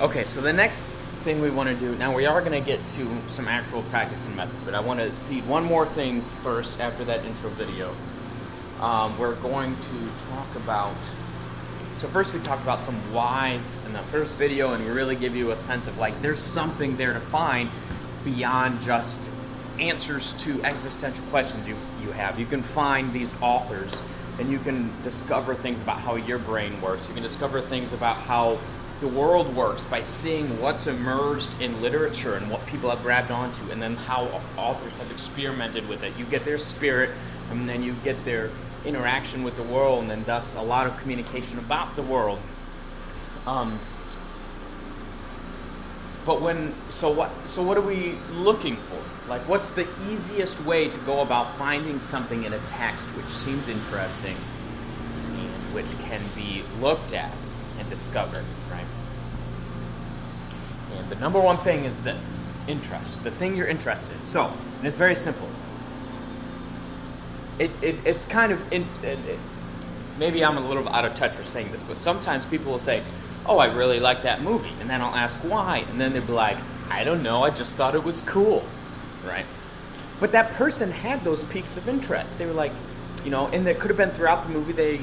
Okay, so the next thing we want to do, now we are going to get to some actual practice and method, but I want to seed one more thing first after that intro video. We're going to talk about, so first we talked about some whys in the first video, and we really give you a sense of like, there's something there to find beyond just answers to existential questions you have. You can find these authors and you can discover things about how your brain works. You can discover things about how the world works by seeing what's emerged in literature and what people have grabbed onto, and then how authors have experimented with it. You get their spirit, and then you get their interaction with the world, and then thus a lot of communication about the world. So what are we looking for? Like, what's the easiest way to go about finding something in a text which seems interesting and which can be looked at and discovered, right? And the number one thing is this: interest. The thing you're interested in. So, and it's very simple. It's kind of maybe I'm a little out of touch for saying this, but sometimes people will say, "Oh, I really like that movie," and then I'll ask why, and then they'll be like, "I don't know, I just thought it was cool," right? But that person had those peaks of interest. They were like, and it could have been throughout the movie. They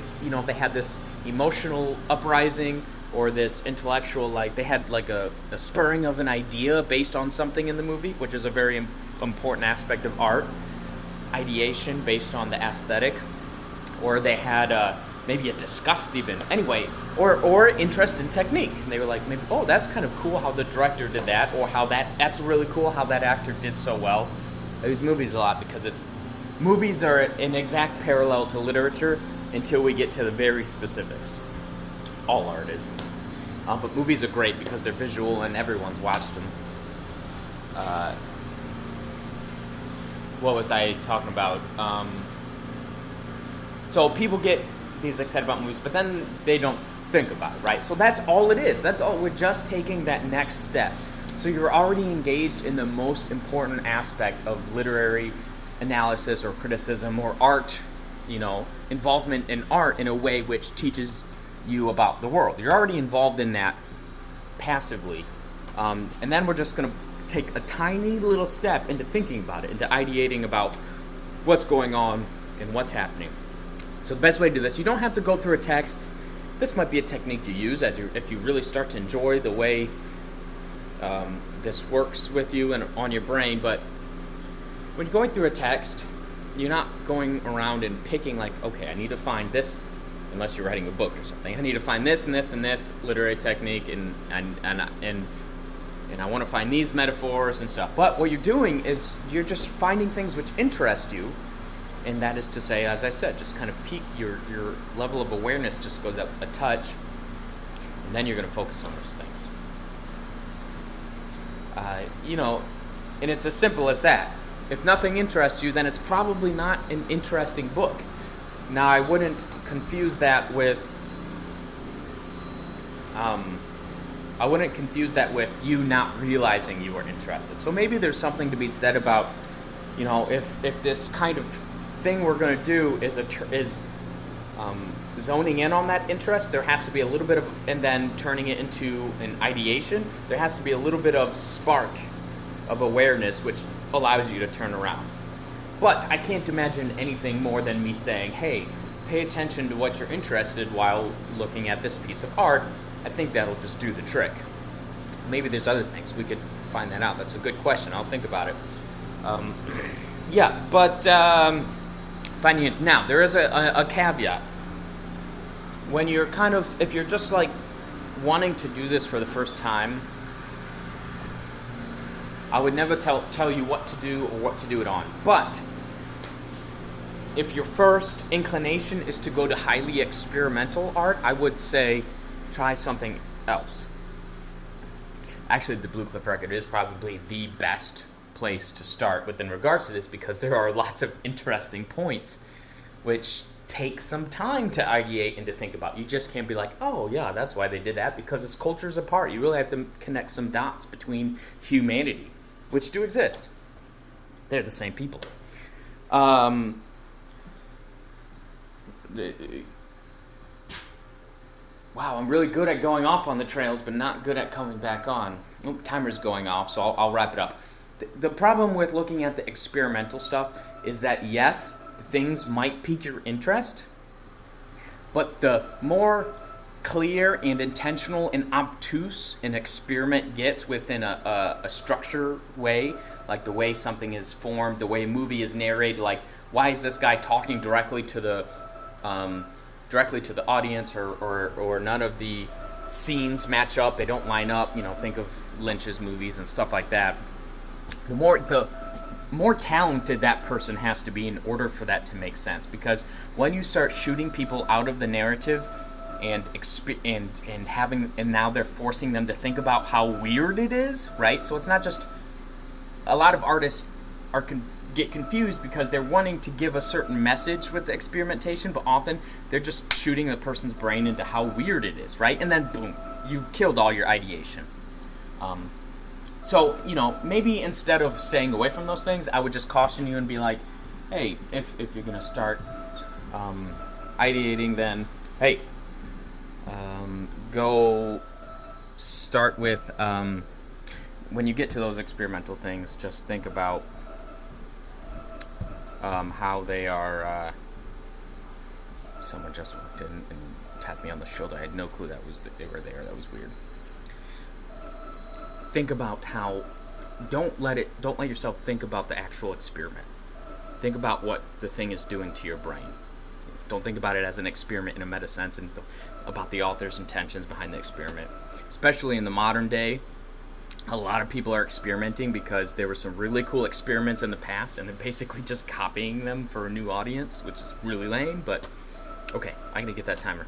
had this emotional uprising or this intellectual, like they had like a spurring of an idea based on something in the movie, which is a very important aspect of art. Ideation based on the aesthetic, or they had maybe a disgust even. Anyway, or interest in technique. And they were like, maybe, oh, that's kind of cool how the director did that, or that's really cool how that actor did so well. I use movies a lot because movies are an exact parallel to literature until we get to the very specifics. All art is. But movies are great because they're visual and everyone's watched them. What was I talking about? So people get these excited about movies, but then they don't think about it, right? So that's all it is. That's all. We're just taking that next step. So you're already engaged in the most important aspect of literary analysis or criticism or art, involvement in art in a way which teaches you about the world. You're already involved in that passively. And then we're just going to take a tiny little step into thinking about it, into ideating about what's going on and what's happening. So the best way to do this, you don't have to go through a text. This might be a technique you use if you really start to enjoy the way this works with you and on your brain. But when you're going through a text, you're not going around and picking like, okay, I need to find this, unless you're writing a book or something. I need to find this and this and this literary technique, and I want to find these metaphors and stuff. But what you're doing is you're just finding things which interest you, and that is to say, as I said, just kind of peak your level of awareness just goes up a touch, and then you're going to focus on those things. And it's as simple as that. If nothing interests you, then it's probably not an interesting book. Now, I wouldn't confuse that with you not realizing you are interested. So maybe there's something to be said about, if this kind of thing we're going to do is zoning in on that interest, there has to be a little bit of, and then turning it into an ideation, there has to be a little bit of spark of awareness which allows you to turn around. But I can't imagine anything more than me saying, hey, pay attention to what you're interested while looking at this piece of art. I think that'll just do the trick. Maybe there's other things. We could find that out. That's a good question. I'll think about it. Finding it. Now, there is a caveat. When you're if you're just like wanting to do this for the first time, I would never tell you what to do or what to do it on. But if your first inclination is to go to highly experimental art, I would say try something else. Actually, the Blue Cliff Record is probably the best place to start within regards to this, because there are lots of interesting points which take some time to ideate and to think about. You just can't be like, oh yeah, that's why they did that, because it's cultures apart. You really have to connect some dots between humanity, which do exist. They're the same people. wow, I'm really good at going off on the trails, but not good at coming back on. Oop, timer's going off, so I'll wrap it up. The problem with looking at the experimental stuff is that, yes, things might pique your interest, but the more clear and intentional and obtuse an experiment gets within a structure way, like the way something is formed, the way a movie is narrated, like why is this guy talking directly to the audience, or none of the scenes match up, they don't line up, think of Lynch's movies and stuff like that. The more talented that person has to be in order for that to make sense, because when you start shooting people out of the narrative and now they're forcing them to think about how weird it is, right? So it's not just, a lot of artists get confused because they're wanting to give a certain message with the experimentation, but often they're just shooting the person's brain into how weird it is, right? And then boom, you've killed all your ideation. So, maybe instead of staying away from those things, I would just caution you and be like, hey, if you're going to start ideating, then, hey, go start with, when you get to those experimental things, just think about how they are, someone just walked in and tapped me on the shoulder. I had no clue they were there. That was weird. Think about how, don't let yourself think about the actual experiment. Think about what the thing is doing to your brain. Don't think about it as an experiment in a meta sense, and about the author's intentions behind the experiment. Especially in the modern day, a lot of people are experimenting because there were some really cool experiments in the past, and they're basically just copying them for a new audience, which is really lame, but okay, I gotta get that timer.